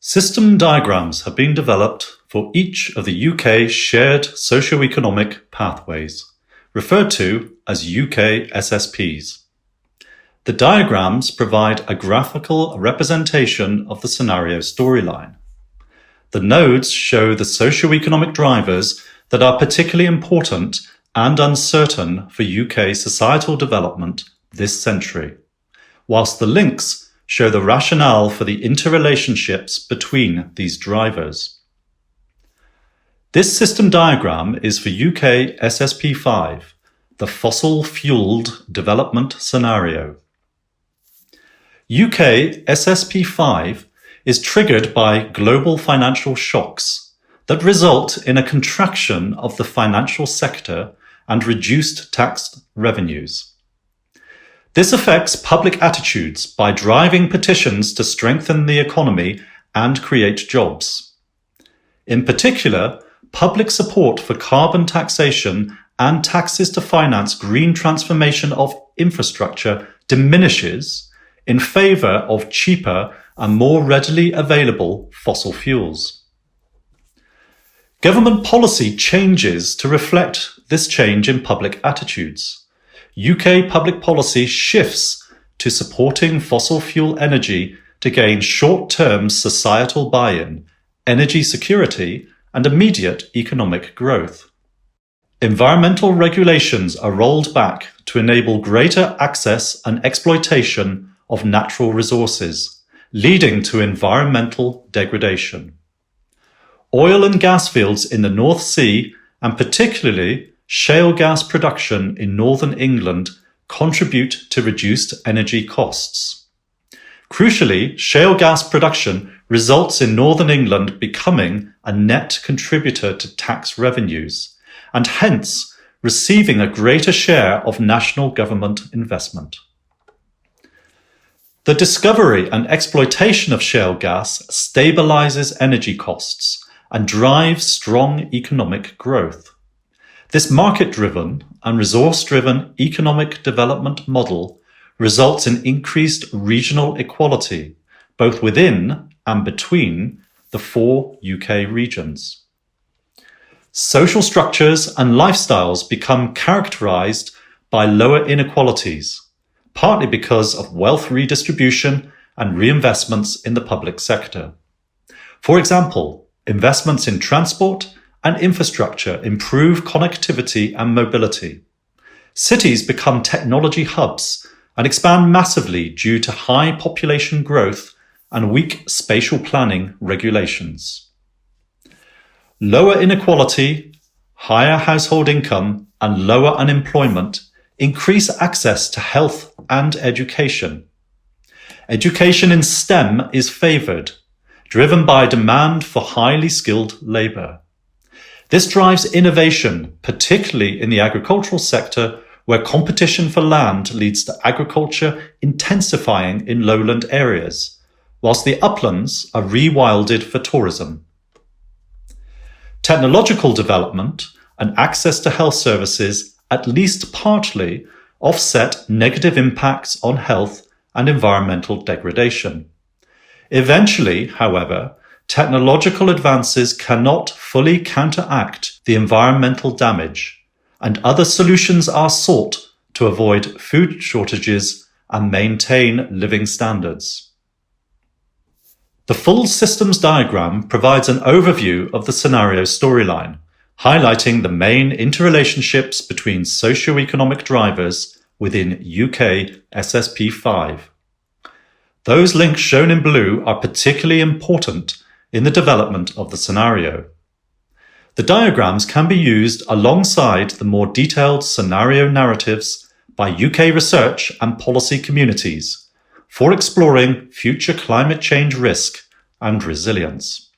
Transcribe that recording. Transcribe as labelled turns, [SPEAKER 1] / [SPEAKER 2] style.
[SPEAKER 1] System diagrams have been developed for each of the UK shared socio-economic pathways, referred to as UK-SSPs. The diagrams provide a graphical representation of the scenario storyline. The nodes show the socio-economic drivers that are particularly important and uncertain for UK societal development this century, whilst the links show the rationale for the interrelationships between these drivers. This system diagram is for UK-SSP5, the fossil-fueled development scenario. UK-SSP5 is triggered by global financial shocks that result in a contraction of the financial sector and reduced tax revenues. This affects public attitudes by driving petitions to strengthen the economy and create jobs. In particular, public support for carbon taxation and taxes to finance green transformation of infrastructure diminishes in favour of cheaper and more readily available fossil fuels. Government policy changes to reflect this change in public attitudes. UK public policy shifts to supporting fossil fuel energy to gain short-term societal buy-in, energy security, and immediate economic growth. Environmental regulations are rolled back to enable greater access and exploitation of natural resources, leading to environmental degradation. Oil and gas fields in the North Sea, and particularly shale gas production in northern England, contribute to reduced energy costs. Crucially, shale gas production results in northern England becoming a net contributor to tax revenues, and hence receiving a greater share of national government investment. The discovery and exploitation of shale gas stabilises energy costs and drives strong economic growth. This market-driven and resource-driven economic development model results in increased regional equality, both within and between the 4 UK regions. Social structures and lifestyles become characterised by lower inequalities, partly because of wealth redistribution and reinvestments in the public sector. For example, investments in transport and infrastructure improve connectivity and mobility. Cities become technology hubs and expand massively due to high population growth and weak spatial planning regulations. Lower inequality, higher household income, and lower unemployment increase access to health and education. Education in STEM is favoured, driven by demand for highly skilled labour. This drives innovation, particularly in the agricultural sector, where competition for land leads to agriculture intensifying in lowland areas, whilst the uplands are rewilded for tourism. Technological development and access to health services at least partly offset negative impacts on health and environmental degradation. Eventually, however, technological advances cannot fully counteract the environmental damage, and other solutions are sought to avoid food shortages and maintain living standards. The full systems diagram provides an overview of the scenario storyline, highlighting the main interrelationships between socio-economic drivers within UK-SSP5. Those links shown in blue are particularly important in the development of the scenario. The diagrams can be used alongside the more detailed scenario narratives by UK research and policy communities for exploring future climate change risk and resilience.